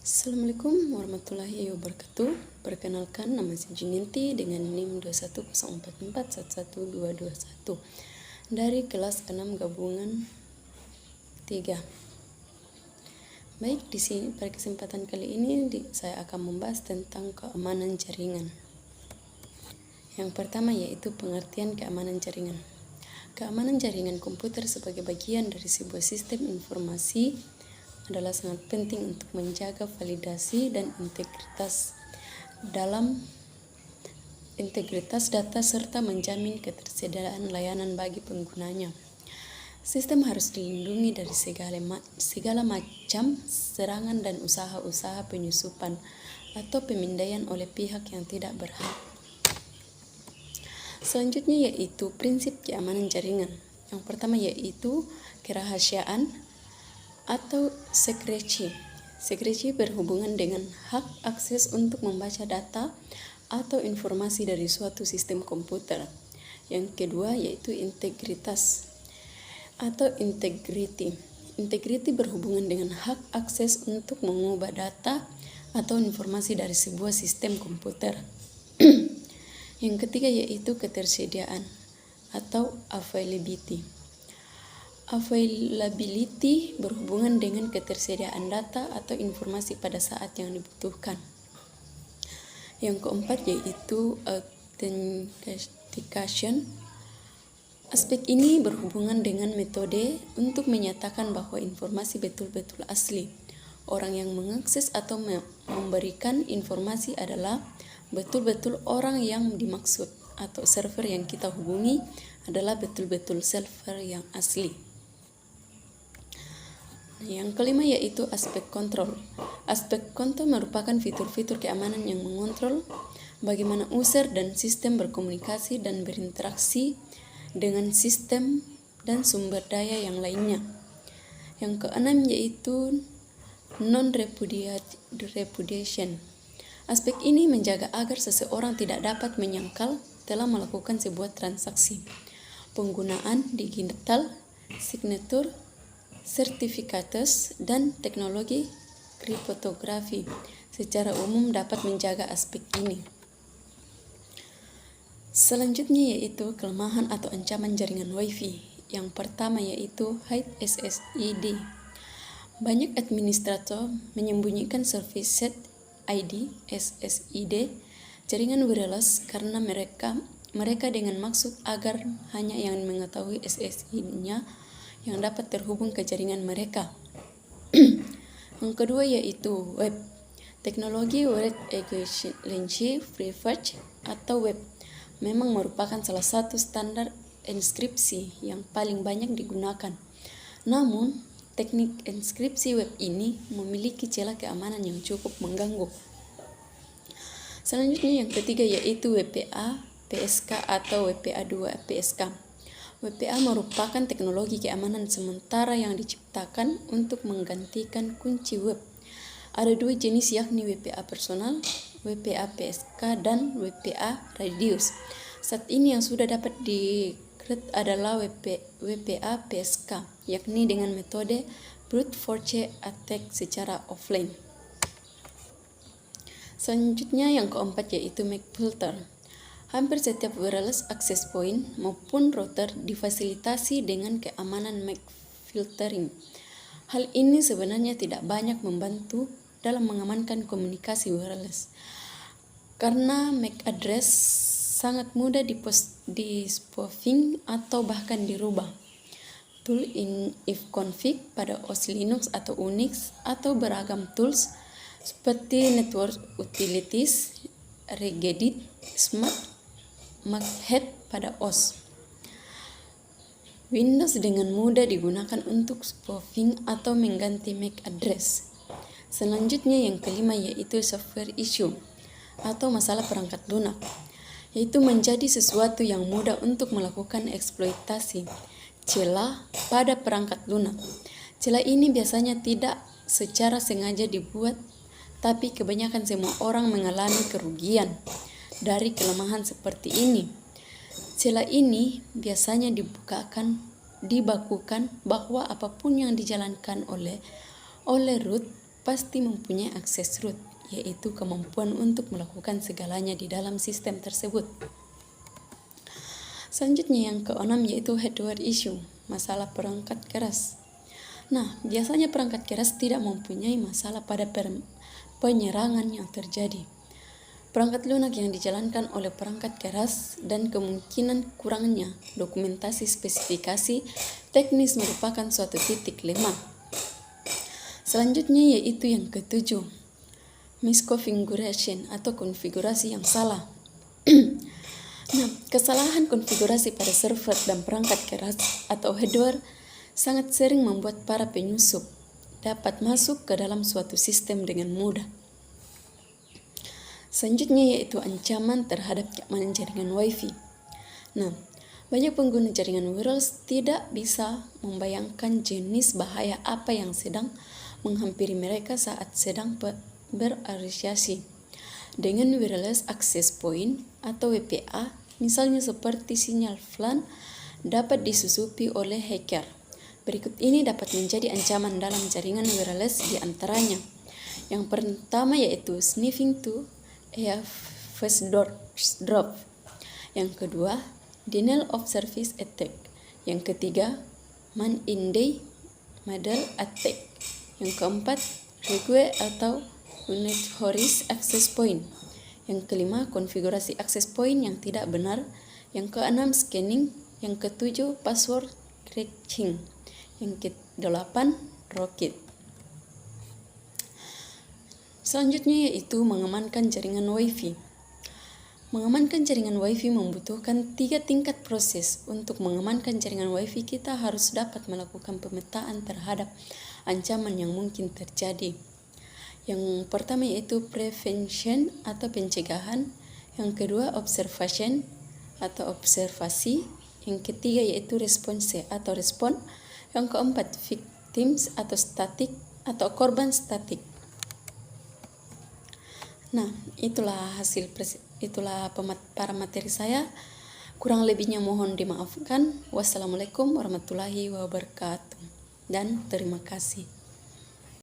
Assalamualaikum warahmatullahi wabarakatuh. Perkenalkan, nama saya Juninti dengan NIM 21044112221 dari kelas 6 gabungan 3. Baik, di sini pada kesempatan kali ini saya akan membahas tentang keamanan jaringan. Yang pertama yaitu pengertian keamanan jaringan. Keamanan jaringan komputer sebagai bagian dari sebuah sistem informasi adalah sangat penting untuk menjaga validasi dan integritas data serta menjamin ketersediaan layanan bagi penggunanya. Sistem harus dilindungi dari segala macam serangan dan usaha-usaha penyusupan atau pemindaian oleh pihak yang tidak berhak. Selanjutnya yaitu prinsip keamanan jaringan. Yang pertama yaitu kerahasiaan atau secrecy. Secrecy berhubungan dengan hak akses untuk membaca data atau informasi dari suatu sistem komputer. Yang kedua yaitu integritas atau integrity. Integrity berhubungan dengan hak akses untuk mengubah data atau informasi dari sebuah sistem komputer. Yang ketiga yaitu ketersediaan atau availability. Availability berhubungan dengan ketersediaan data atau informasi pada saat yang dibutuhkan. Yang keempat yaitu authentication. Aspek ini berhubungan dengan metode untuk menyatakan bahwa informasi betul-betul asli. Orang yang mengakses atau memberikan informasi adalah betul-betul orang yang dimaksud, atau server yang kita hubungi adalah betul-betul server yang asli. Yang kelima yaitu aspek kontrol. Aspek kontrol merupakan fitur-fitur keamanan yang mengontrol bagaimana user dan sistem berkomunikasi dan berinteraksi dengan sistem dan sumber daya yang lainnya. Yang keenam yaitu non-repudiation. Aspek ini menjaga agar seseorang tidak dapat menyangkal telah melakukan sebuah transaksi. Penggunaan digital signature, sertificates, dan teknologi kriptografi secara umum dapat menjaga aspek ini. Selanjutnya yaitu kelemahan atau ancaman jaringan Wi-Fi. Yang pertama yaitu hide SSID. Banyak administrator menyembunyikan service set ID SSID jaringan wireless karena mereka dengan maksud agar hanya yang mengetahui SSID-nya yang dapat terhubung ke jaringan mereka. Yang kedua yaitu web. Teknologi web equivalency privilege atau web memang merupakan salah satu standar enskripsi yang paling banyak digunakan. Namun, teknik enskripsi web ini memiliki celah keamanan yang cukup mengganggu. Selanjutnya yang ketiga yaitu WPA PSK atau WPA2 PSK. WPA merupakan teknologi keamanan sementara yang diciptakan untuk menggantikan kunci web. Ada dua jenis yakni WPA personal, WPA PSK, dan WPA radius. Saat ini yang sudah dapat dikreat adalah WPA PSK, yakni dengan metode brute force attack secara offline. Selanjutnya yang keempat yaitu MAC filter. Hampir setiap wireless access point maupun router difasilitasi dengan keamanan MAC filtering. Hal ini sebenarnya tidak banyak membantu dalam mengamankan komunikasi wireless, karena MAC address sangat mudah di-spoofing atau bahkan dirubah. Tool ifconfig pada OS Linux atau Unix atau beragam tools seperti Network Utilities, Regedit, Smart Maghead pada OS Windows dengan mudah digunakan untuk spoofing atau mengganti MAC address. Selanjutnya yang kelima yaitu software issue atau masalah perangkat lunak, yaitu menjadi sesuatu yang mudah untuk melakukan eksploitasi celah pada perangkat lunak. Celah ini biasanya tidak secara sengaja dibuat, tapi kebanyakan semua orang mengalami kerugian dari kelemahan seperti ini. Celah ini biasanya dibakukan bahwa apapun yang dijalankan oleh root pasti mempunyai akses root, yaitu kemampuan untuk melakukan segalanya di dalam sistem tersebut. Selanjutnya yang keenam yaitu hardware issue, masalah perangkat keras. Nah, biasanya perangkat keras tidak mempunyai masalah pada penyerangan yang terjadi. Perangkat lunak yang dijalankan oleh perangkat keras dan kemungkinan kurangnya dokumentasi spesifikasi teknis merupakan suatu titik lemah. Selanjutnya yaitu yang ketujuh, misconfiguration atau konfigurasi yang salah. Nah, kesalahan konfigurasi pada server dan perangkat keras atau hardware sangat sering membuat para penyusup dapat masuk ke dalam suatu sistem dengan mudah. Selanjutnya yaitu ancaman terhadap keamanan jaringan Wi-Fi. Nah, banyak pengguna jaringan wireless tidak bisa membayangkan jenis bahaya apa yang sedang menghampiri mereka saat sedang berasosiasi dengan wireless access point atau WPA, misalnya seperti sinyal VLAN dapat disusupi oleh hacker. Berikut ini dapat menjadi ancaman dalam jaringan wireless di antaranya. Yang pertama yaitu sniffing to first drop. Yang kedua, denial of service attack. Yang ketiga, man in the middle attack. Yang keempat, request atau unauthorized access point. Yang kelima, konfigurasi access point yang tidak benar. Yang keenam, scanning. Yang ketujuh, password cracking. Yang kedelapan, rocket. Selanjutnya yaitu mengamankan jaringan Wi-Fi. Mengamankan jaringan Wi-Fi membutuhkan 3 tingkat proses. Untuk mengamankan jaringan Wi-Fi kita harus dapat melakukan pemetaan terhadap ancaman yang mungkin terjadi. Yang pertama yaitu prevention atau pencegahan. Yang kedua observation atau observasi. Yang ketiga yaitu response atau respon. Yang keempat victims atau statik atau korban statik. Nah, itulah para materi saya. Kurang lebihnya mohon dimaafkan. Wassalamualaikum warahmatullahi wabarakatuh. Dan terima kasih.